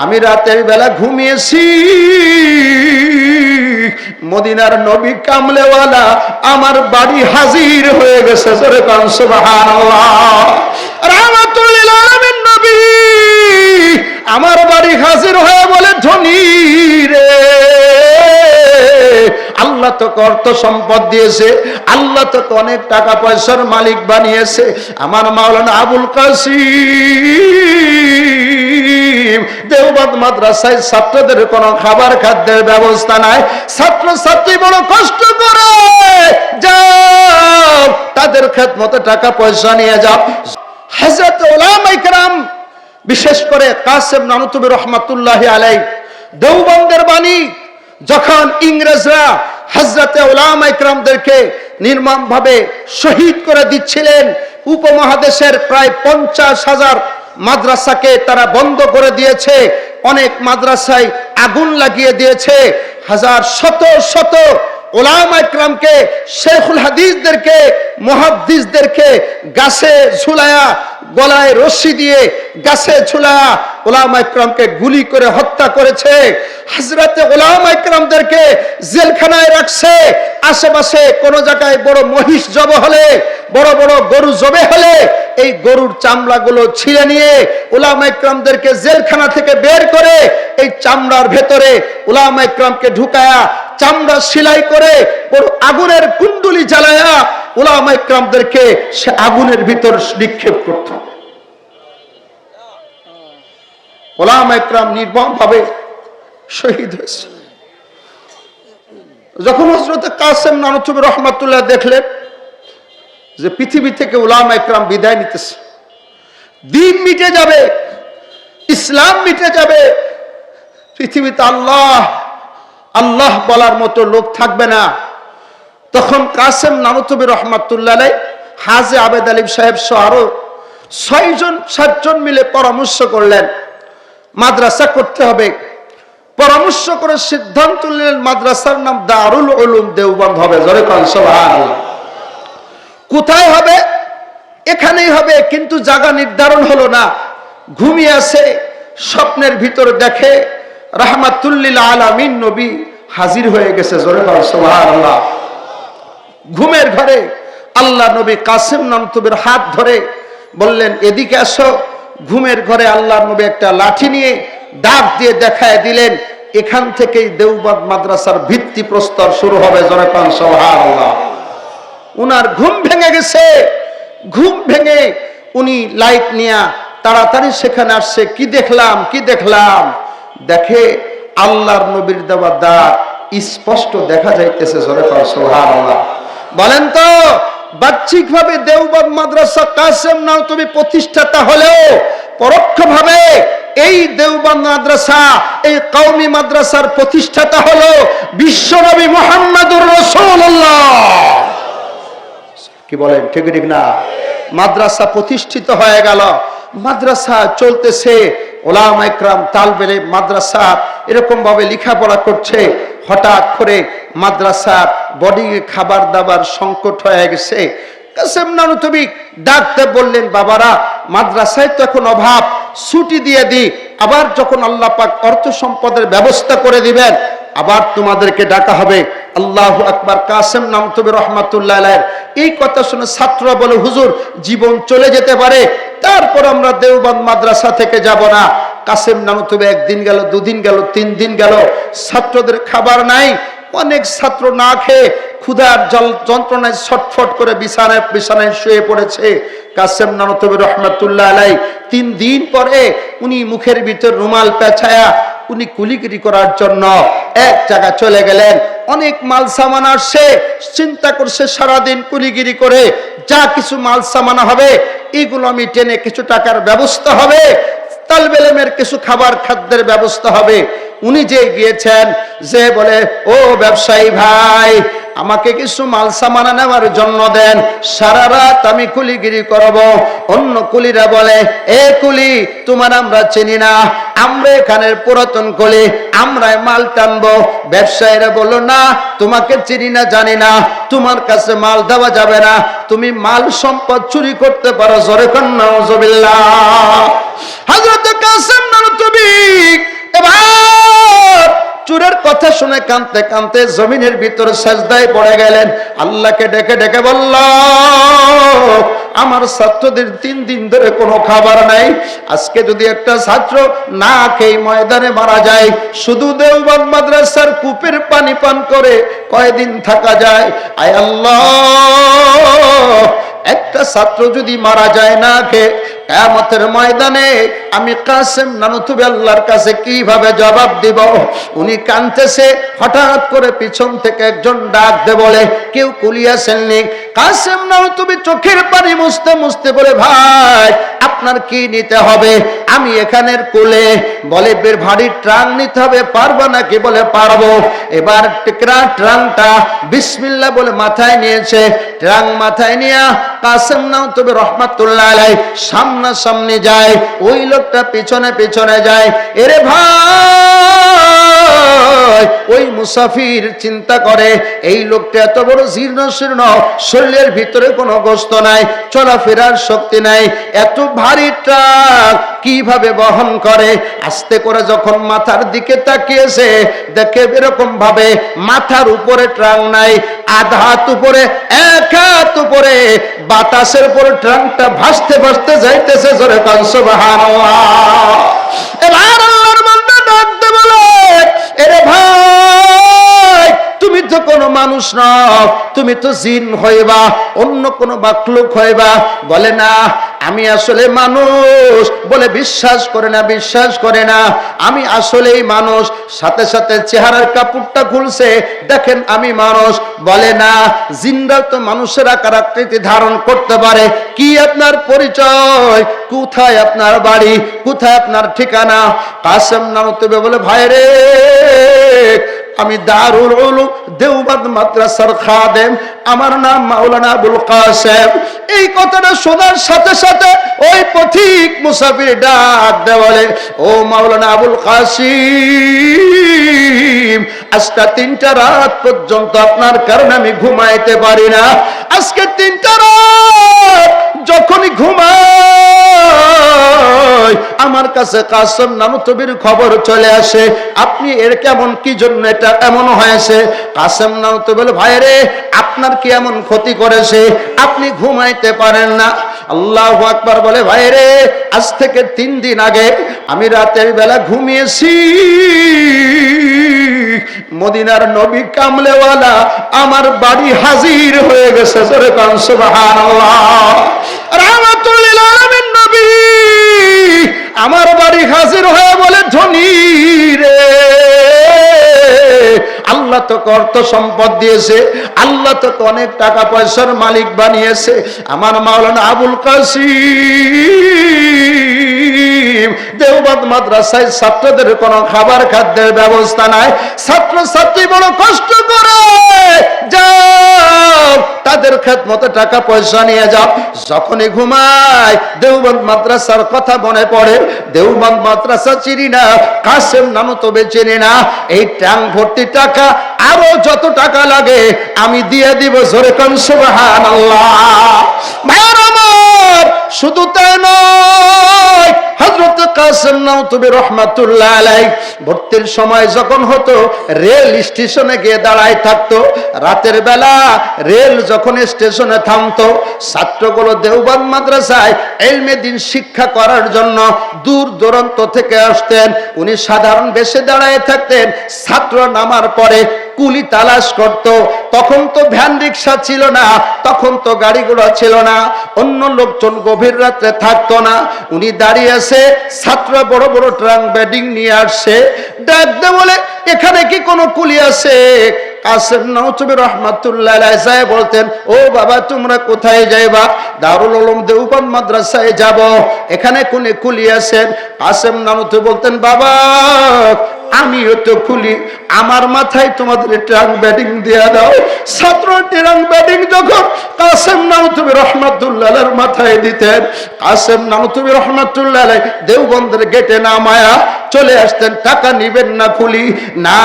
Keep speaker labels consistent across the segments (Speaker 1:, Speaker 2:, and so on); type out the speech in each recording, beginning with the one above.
Speaker 1: আমি রাতের বেলা ঘুমিয়েছি, মদিনার নবী কামলেওয়ালা আমার বাড়ি হাজির হয়ে গেছে। জোরে কোন সুবহানাল্লাহ। রাহমাতুল লিল আলামিন নবী আমার বাড়ি হাজির হয়ে বলে, ধনী রে, আল্লাহ তোকে অর্থ সম্পদ দিয়েছে, আল্লাহ তোকে অনেক টাকা পয়সার মালিক বানিয়েছে। আমার মাওলানা আবুল কাসিম দেওবন্দ মাদ্রাসায় ছাত্রদের কোনো খাবার খাদ্যের ব্যবস্থা নাই, ছাত্র ছাত্রী বড় কষ্ট করে, যাও তাদের খেদমতে টাকা পয়সা নিয়ে যাও। হযরত উলামায়ে কেরাম বিশেষ করে কাসেম নানুতুবি রহমাতুল্লাহি আলাইহি দেওবন্দের বাণী, যখন ইংরেজরা হযরতে উলামায়ে কেরামদেরকে নির্মমভাবে শহীদ করে দিচ্ছিলেন, উপমহাদেশের প্রায় 50,000 মাদ্রাসাকে তারা বন্ধ করে দিয়েছে, অনেক মাদ্রাসায় আগুন লাগিয়ে দিয়েছে, হাজার শত শত উলামায়ে কেরামকে, শেখুল হাদিসদেরকে, মুহাদ্দিসদেরকে গাছে ঝুলায়া, গলায় রশি দিয়ে গাছে ঝুলায়া উলামায়ে কেরামকে গুলি করে হত্যা করেছে। হযরতে উলামায়ে কেরামদেরকে জেলখানায় রাখছে। আশেপাশে কোন জায়গায় বড় মহিষ জব হলে, বড় বড় গরু জবে হলে এই গরুর চামড়াগুলো ছিঁড়ে নিয়ে উলামায়ে কেরামদেরকে জেলখানা থেকে বের করে এই চামড়ার ভেতরে উলামায়ে কেরামকে ঢুকায়া চামড়া সেলাই করে বড় আগুনের কুণ্ডুলি জ্বালায়া উলামায়ে কেরামদেরকে সে আগুনের ভিতর নিক্ষেপ করত। উলামায়ে কেরাম নির্মমভাবে শহীদ হয়েছে। যখন হযরত কাসেম নানুতুবি রহমাতুল্লাহ দেখলেন যে পৃথিবী থেকে উলামায়ে কেরাম বিদায় নিতেছে, দিন মিটে যাবে, ইসলাম মিটে যাবে, পৃথিবীতে আল্লাহ আল্লাহ বলার মতো লোক থাকবে না, তখন কাসেম নানুতুবি রহমাতুল্লাহ আলাইহি হাজী আবেদ আলী সাহেব সহ আরো 6-7 মিলে পরামর্শ করলেন মাদ্রাসা করতে হবে। পরামর্শ করে সিদ্ধান্ত নিলেন মাদ্রাসার নাম দারুল উলুম দেওবন্দ হবে। জোরে কোন সুবহানাল্লাহ। কোথায় হবে? এখানেই হবে, কিন্তু জায়গা নির্ধারণ হলো না। ঘুমিয়ে আছে, স্বপ্নের ভিতরে দেখে রাহমাতুল লিল আলামিন নবী হাজির হয়ে গেছে। জোরে কোন সুবহানাল্লাহ। ঘুমের ঘরে আল্লাহ নবী কাসেম নানুতুবির হাত ধরে বললেন, এদিকে আসো। ঘুমের ঘরে আল্লাহ নবী একটা লাঠি নিয়ে ডাক দিয়ে দেখায় দিলেন, এখান থেকেই দেওবন্দ মাদ্রাসার ভিত্তি প্রস্তর শুরু হবে। জোরে কোন সুবহানাল্লাহ। উনার ঘুম ভেঙে গেছে। ঘুম ভেঙে উনি লাইট নিয়ে তাড়াতাড়ি সেখানে আসছে। কি দেখলাম, কি দেখলাম? দেখে আল্লাহর নবীর দেওয়া দাগ স্পষ্ট দেখা যাইতেছে। জোরে কোন সুবহানাল্লাহ। বলেন তো, বাহ্যিকভাবে দেওবন্দ মাদ্রাসা কাসেম নানুতুবি প্রতিষ্ঠাতা হলেও পরোক্ষভাবে এই দেওবন্দ মাদ্রাসা, এই কওমি মাদ্রাসার প্রতিষ্ঠাতা হলো বিশ্বনবী মুহাম্মদুর রাসূলুল্লাহ। কি বলেন, ঠিক ঠিক না? মাদ্রাসা প্রতিষ্ঠিত হয়ে গেল, মাদ্রাসা চলতেছে, উলামায়ে কেরাম তালবে ইলম মাদ্রাসা এরকম ভাবে লেখাপড়া করছে। হঠাৎ করে মাদ্রাসার বডি খাবার দাবার সংকট হয়ে গেছে। কাসেম নানুতুবি ডাকতে বললেন, বাবারা মাদ্রাসায় তো এখন অভাব, ছুটি দিয়ে দিই, আবার যখন আল্লাহ পাক অর্থ সম্পদের ব্যবস্থা করে দিবেন আবার তোমাদেরকে ডাকা হবে। আল্লাহু আকবার। কাসেম নানুতুবি রহমাতুল্লাহ আলাইহি এই কথা শুনে ছাত্ররা বলে, হুজুর জীবন চলে যেতে পারে, তারপর আমরা দেওবন্দ মাদ্রাসা থেকে যাব না। কাসেম নানুতুবি একদিন গেল, 2 দিন গেল, 3 দিন গেল, ছাত্রদের খাবার নাই। অনেক ছাত্র না খেয়ে ক্ষুধার যন্ত্রণায় ছটফট করে বিছানায় বিছানায় শুয়ে পড়েছে। কাসেম নানুতুবি রহমাতুল্লাহ আলাইহি 3 দিন পরে উনি মুখের ভিতর রুমাল পেঁচায়া উনি কুলিগিরি করার জন্য এক জায়গা চলে গেলেন। অনেক মাল সামান আসছে, চিন্তা করছে সারাদিন কুলিগিরি করে যা কিছু মাল সামানা হবে এগুলো আমি টেনে কিছু টাকার ব্যবস্থা হবে, তালবে ইলমের কিছু খাবার খাদ্যের ব্যবস্থা হবে। উনি যে গিয়েছেন, যে বলে, ও ব্যবসায়ী ভাই, আমাকে কিছু মাল সামানা নেওয়ার জন্য দেন, সারা রাত আমি কুলিগিরি করব। অন্য কুলিরা বলে, এ কুলি তোমার আমরা চিনি না, আমরা এখানের পুরাতন কুলি, আমরাই মাল টানবো। ব্যবসায়ীরা বলল, না তোমাকে চিনি না, জানি না, তোমার কাছে মাল দেওয়া যাবে না, তুমি মাল সম্পদ চুরি করতে পারো। জোরে কোন নাউজুবিল্লাহ। হযরত কাসেম নানুতুবি এবার চোরের কথা শুনে কাঁদতে কাঁদতে জমিনের ভিতরে সাজদায় পড়ে গেলেন। আল্লাহকে ডেকে ডেকে বলল, আমার ছাত্রদের 3 দিন ধরে কোনো খাবার নাই, আজকে যদি একটা ছাত্র না খেয়ে ময়দানে মারা যায়, শুধু দেওবন্দ মাদ্রাসার কূপের পানি পান করে কয়দিন থাকা যায়? আয় আল্লাহ, একটা ছাত্র যদি মারা যায় না খেয়ে, কিয়ামতের ময়দানে আমি কাসেম নানুতুবি আল্লাহর কাছে কিভাবে জবাব দিব? উনি কাঁদতেছে, হঠাৎ করে পিছন থেকে একজন ডাক দে বলে, কেউ কুলি আসেননি? কাসেম নানুতুবি চোখের পানি মুছতে মুছতে বলে, ভাই আপনার কি নিতে হবে? আমি এখানের কুলে। বলে, বের ভারী ট্রাং নিতে হবে, পারবো নাকি? বলে, পারবো। এবার ট্রাংটা বিসমিল্লাহ বলে মাথায় নিয়েছে। ট্রাং মাথায় নিয়ে কাসেম নানুতুবি রহমাতুল্লাহ আলাইহি সামনাসামনি যায়, ওই লোকটা পিছনে পিছনে যায়। এরে ভাই, ওই মুসাফির চিন্তা করে, এই লোকটা এত বড় জীর্ণ শীর্ণ, শরীরের ভিতরে কোনো গোশত নাই, চলাফেরার শক্তি নাই, এত ভারী ট্রাক কিভাবে বহন করে? আস্তে করে যখন মাথার দিকে তাকিয়েছে, দেখে এরকম ভাবে মাথার উপরে ট্রাক নাই, আধা হাত উপরে, 1 হাত উপরে, বাতাসের উপরে ট্রাকটা ভাসতে ভাসতে যাইতেছে। জোরে কান সুবহানাল্লাহ। এবার আল্লাহর বান্দা ডাকতে বলে, এরে ভাই, তুমি তো কোনো মানুষ নও, তুমি তো জিন হইবা, অন্য কোনো মাখলুক হইবা। বলে, না আমি আসলে মানুষ। বলে, বিশ্বাস করে না, বিশ্বাস করে না, আমি আসলেই মানুষ। সাথে সাথে চেহারার কাপড়টা খুলছে, দেখেন আমি মানুষ। বলে, না জিনরা তো মানুষের আকার আকৃতি ধারণ করতে পারে। কি আপনার পরিচয়? কোথায় আপনার বাড়ি? কোথায় আপনার ঠিকানা? কাসেম নানুতুবি বলে, ভাই রে, আমি দারুল উলুম দেওবন্দ মাদ্রাসার খাদেম, আমার নাম মাওলানা আবুল কাসেম। এই কথাটা শোনার সাথে সাথে ওই পথিক মুসাফির ডাক দেয়, বলে, ও মাওলানা আবুল কাসিম, আজকে 3টা রাত পর্যন্ত আপনার কারণে আমি ঘুমাইতে পারি না। আজকে 3টা রাত যখনই ঘুমাই, আমার কাছে কাসেম নানুতুবির খবর চলে আসে। আপনি এর কেমন কি জন্য এটা এমন হয়েছে? কাসেম নানুতুবি বলে, ভাই রে, আপনার কি এমন ক্ষতি করেছে আপনি ঘুমাইতে পারেন না? আল্লাহু আকবার বলে, ভাই রে, আজ থেকে 3 দিন আগে আমি রাতের বেলা ঘুমিয়েছি, মদিনার নবী কামলেওয়ালা আমার বাড়ি হাজির হয়ে গেছে। জোরে কান সুবহানাল্লাহ। রাহমাতুল লিল আলামিন নবী আমার বাড়ি হাজির হয়ে বলে, ধনী রে, আল্লাহ তোকে অর্থ সম্পদ দিয়েছে, আল্লাহ তোকে অনেক টাকা পয়সার মালিক বানিয়েছে। আমার মাওলানা আবুল কাসিম, দেওবন্দ মাদ্রাসায় ছাত্রদের কোনো খাবার খাদ্যের ব্যবস্থা নাই, ছাত্র ছাত্রী বড় কষ্ট করে, যাও তাদের খেদমতে টাকা পয়সা নিয়ে যাও। যখনই ঘুমায় দেওবন্দ মাদ্রাসার কথা মনে পড়ে। দেওবন্দ মাদ্রাসা চিনি না, কাসেম নানুতুবি চিনি না, এই ট্যাঙ্ক ভর্তি টাকা আরো যত টাকা লাগে আমি দিয়ে দিব। জোরে কান সুবহানাল্লাহ। ভাইরা আমার, শুধু তাই নয়, হযরত কাসেম নানুতুবি রহমাতুল্লাহ আলাইহি ভর্তির সময় যখন হতো, রেল স্টেশনে গিয়ে দাঁড়ায় থাকতো। রাতের বেলা রেল যখন স্টেশনে থামতো, ছাত্রগুলো দেওবন্দ মাদ্রাসায় ইলমে দ্বীন শিক্ষা করার জন্য দূর দূরান্ত থেকে আসতেন। উনি সাধারণ বেশে দাঁড়ায় থাকতেন। ছাত্র নামার পরে কুলি তালাশ করত। তখন তো ভ্যান রিক্সা ছিল না, তখন তো গাড়িগুলো ছিল না, অন্য লোকজন গভীর রাতে থাকতো না। উনি দাঁড়িয়ে আছে, ছাত্র বড় বড় ট্রাঙ্ক বেডিং নিয়ে আসছে। ডাক দে বলে, এখানে কি কোনো কুলি আছে? কাসেম নানুতুবি রহমাতুল্লাহ আলাইহি সাহেব বলতেন, ও বাবা, তোমরা কোথায় যাইবা? দারুল উলুম দেওবন্দ মাদ্রাসায় যাব, এখানে কোন কুলি আছেন? কাসেম নানুতুবি বলতেন, বাবা আমিও তো খুলি, আমার মাথায় তোমাদের ট্রাং ব্যাটিং দেয়া দাও। ছাত্র ট্রাং ব্যাটিং যখন কাসেম নানুতুবি রহমাতুল্লাহ আলাইহির মাথায় দিতেন, কাসেম নানুতুবি রহমাতুল্লাহ আলাইহি দেওবন্দের গেটে নামায়া চলে আসতেন, টাকা নিবেন না খুলি? না,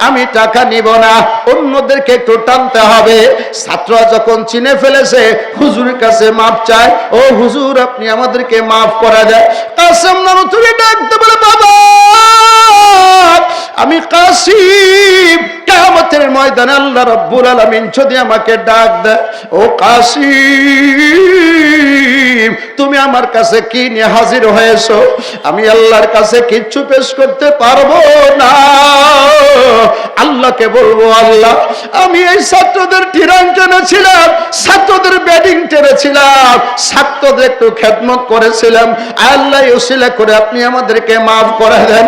Speaker 1: আমি টাকা নিব না, অন্যদেরকে একটু টানতে হবে। ছাত্ররা যখন চিনে ফেলেছে, হুজুরের কাছে মাপ চায়, ও হুজুর আপনি আমাদেরকে মাফ করা যায়। কাসেম নানুতুবি ডাকতে বলে, বাবা আমি কাসিম, কিয়ামতের ময়দানে আল্লাহ রাব্বুল আলামিন যদি আমাকে ডাক দেয়, ও কাসিম তুমি আমার কাছে কি নিয়ে হাজির হয়েছো? আমি আল্লাহর কাছে কিচ্ছু পেশ করতে পারবো না। আল্লাহকে বলবো, আল্লাহ আমি এই ছাত্রদের টিরান টেনেছিলাম, ছাত্রদের ব্যাটিং টেনেছিলাম, ছাত্রদের একটু খেদমত করেছিলাম, আল্লাহ ওসিলা করে আপনি আমাদেরকে মাফ করে দেন।